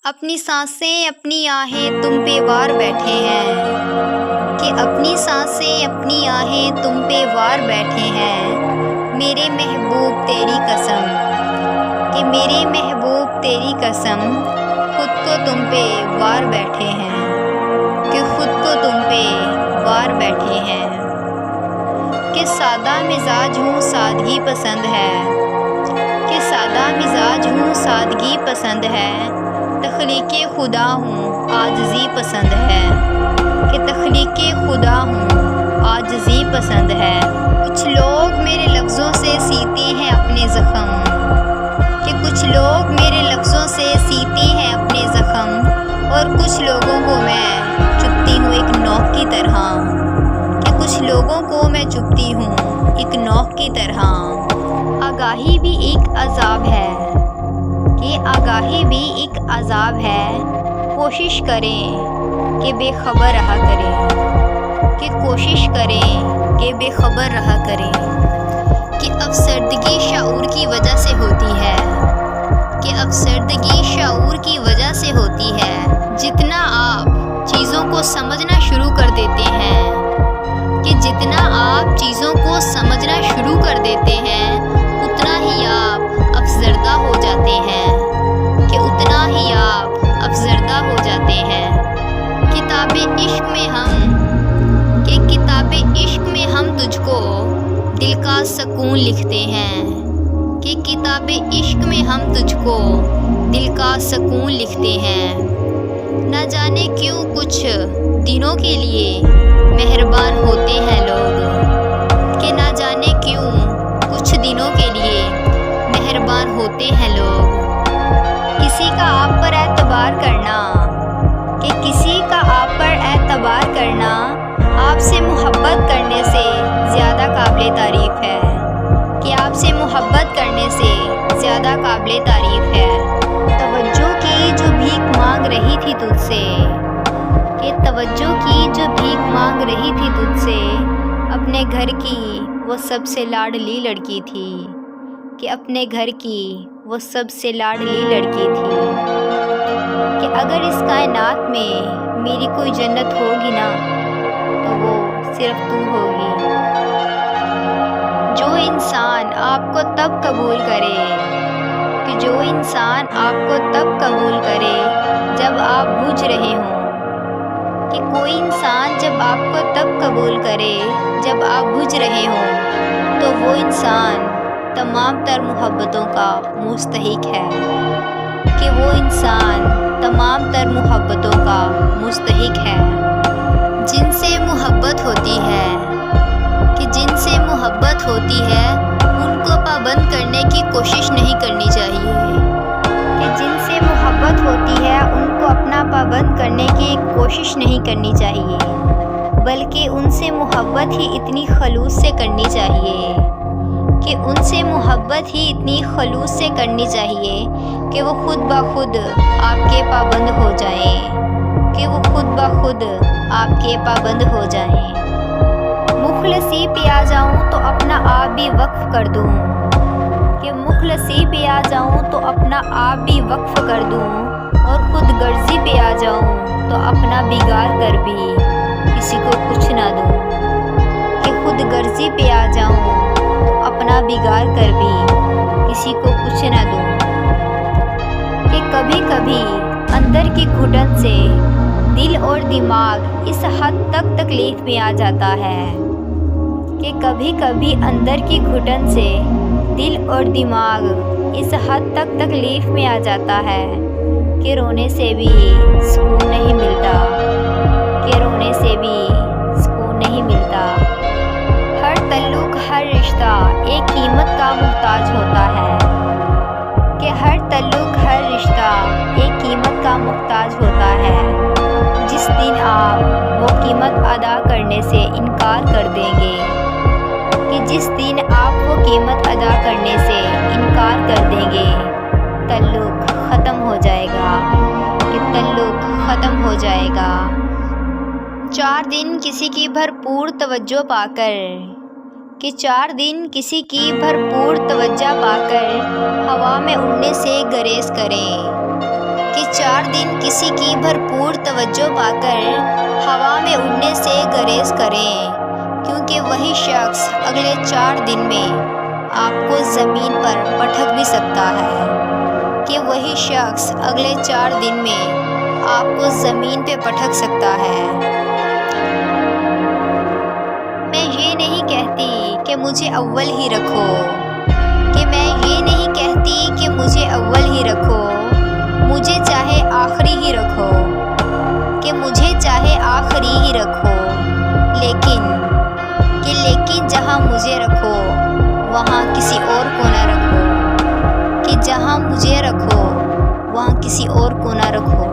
اپنی سانسیں اپنی آہیں تم پہ وار بیٹھے ہیں، کہ اپنی سانسیں اپنی آہیں تم پہ وار بیٹھے ہیں، میرے محبوب تیری قسم، کہ میرے محبوب تیری قسم، خود کو تم پہ وار بیٹھے ہیں، کہ خود کو تم پہ وار بیٹھے ہیں، کہ سادہ مزاج ہوں سادگی پسند ہے، کہ سادہ مزاج ہوں سادگی پسند ہے، تخلیق خدا ہوں عاجزی پسند ہے، کہ تخلیق خدا ہوں عاجزی پسند ہے۔ کچھ لوگ میرے لفظوں سے سیتے ہیں اپنے زخم، کہ کچھ لوگ میرے لفظوں سے سیتے ہیں اپنے زخم، اور کچھ لوگوں کو میں چبھتی ہوں ایک نوک کی طرح، کہ کچھ لوگوں کو میں چبھتی ہوں ایک نوک کی طرح۔ آگاہی بھی ایک عذاب ہے، کہ آگاہی بھی ایک عذاب ہے، کوشش کریں کہ بے خبر رہا کریں، کہ کوشش کریں کہ بے خبر رہا کریں، کہ افسردگی شعور کی وجہ سے ہوتی ہے، کہ افسردگی شعور کی وجہ سے ہوتی ہے۔ جتنا آپ چیزوں کو سمجھنا شروع کر دیتے ہیں، کہ جتنا آپ چیزوں کو سمجھنا شروع کر دیتے ہیں، اتنا ہی آپ افسردہ ہو جاتے ہیں، کہ اتنا ہی آپ افسردہ ہو جاتے ہیں۔ کتاب عشق میں کہ کتاب عشق میں ہم تجھ کو دل کا سکون لکھتے ہیں، کہ کتاب عشق میں ہم تجھ کو دل کا سکون لکھتے ہیں۔ نہ جانے کیوں کچھ دنوں کے لیے مہربان ہوتے ہیں لوگ، کہ نہ جانے کیوں کچھ دنوں کے لیے مہربان ہوتے ہیں لوگ۔ کسی کا آپ پر اعتبار کرنا، کہ کسی کا آپ پر اعتبار کرنا آپ سے محبت کرنے سے زیادہ قابل تعریف ہے، کہ آپ سے محبت کرنے سے زیادہ قابل تعریف ہے۔ توجہ کی جو بھیک مانگ رہی تھی تجھ سے، کہ توجہ کی جو بھیک مانگ رہی تھی تجھ سے، اپنے گھر کی وہ سب سے لاڈلی لڑکی تھی، کہ اپنے گھر کی وہ سب سے لاڈلی لڑکی تھی، کہ اگر اس کائنات میں میری کوئی جنت ہوگی نا تو وہ صرف تو ہوگی۔ جو انسان آپ کو تب قبول کرے، کہ جو انسان آپ کو تب قبول کرے جب آپ بجھ رہے ہوں، کہ کوئی انسان جب آپ کو تب قبول کرے جب آپ بجھ رہے ہوں، تو وہ انسان تمام تر محبتوں کا مستحق ہے، کہ وہ انسان تمام تر محبتوں کا مستحق ہے۔ جن سے محبت ہوتی ہے، کہ جن سے محبت ہوتی ہے ان کو پابند کرنے کی کوشش نہیں کرنی چاہیے، کہ جن سے محبت ہوتی ہے ان کو اپنا پابند کرنے کی کوشش نہیں کرنی چاہیے، بلکہ ان سے محبت ہی اتنی خلوص سے کرنی چاہیے، کہ ان سے محبت ہی اتنی خلوص سے کرنی چاہیے کہ وہ خود بخود آپ کے پابند ہو جائیں، کہ وہ خود بخود آپ کے پابند ہو جائیں۔ مخلصی پہ آ جاؤں تو اپنا آپ بھی وقف کر دوں، کہ مخلصی پہ آ جاؤں تو اپنا آپ بھی وقف کر دوں، اور خود غرضی پہ آ جاؤں تو اپنا بگاڑ کر بھی کسی کو کچھ نہ دوں، کہ خود غرضی پہ آ جاؤں تو اپنا بگاڑ کر بھی کسی کو کچھ نہ دوں۔ کہ کبھی کبھی اندر کی گھٹن سے دل اور دماغ اس حد تک تکلیف میں آ جاتا ہے، کہ کبھی کبھی اندر کی گھٹن سے دل اور دماغ اس حد تک تکلیف میں آ جاتا ہے کہ رونے سے بھی سکون نہیں ملتا، کہ رونے سے بھی سکون نہیں ملتا۔ ہر تعلق ہر رشتہ ایک قیمت کا محتاج ہوتا ہے، کہ ہر تعلق ہر رشتہ ایک قیمت کا محتاج ہوتا ہے۔ جس دن آپ وہ قیمت ادا کرنے سے انکار کر دیں گے، کہ جس دن آپ وہ قیمت ادا کرنے سے انکار کر دیں گے، تعلق ختم ہو جائے گا، کہ تعلق ختم ہو جائے گا۔ 4 دن کسی کی بھرپور توجہ پا کر، کہ 4 دن کسی کی بھرپور توجہ پا کر ہوا میں اڑنے سے گریز کریں، کہ 4 دن کسی کی بھرپور توجہ پا کر ہوا میں اڑنے سے گریز کریں، کیونکہ وہی شخص اگلے 4 دن میں آپ کو زمین پر پٹک بھی سکتا ہے، کہ وہی شخص اگلے 4 دن میں آپ کو زمین پہ پٹک سکتا ہے۔ میں یہ نہیں کہتی کہ مجھے اول ہی رکھو، کہ میں یہ نہیں کہتی کہ مجھے اول ہی رکھو، مجھے چاہے آخری ہی رکھو، کہ مجھے چاہے آخری ہی رکھو، لیکن جہاں مجھے رکھو وہاں کسی اور کو نہ رکھو، کہ جہاں مجھے رکھو وہاں کسی اور کو نہ رکھو۔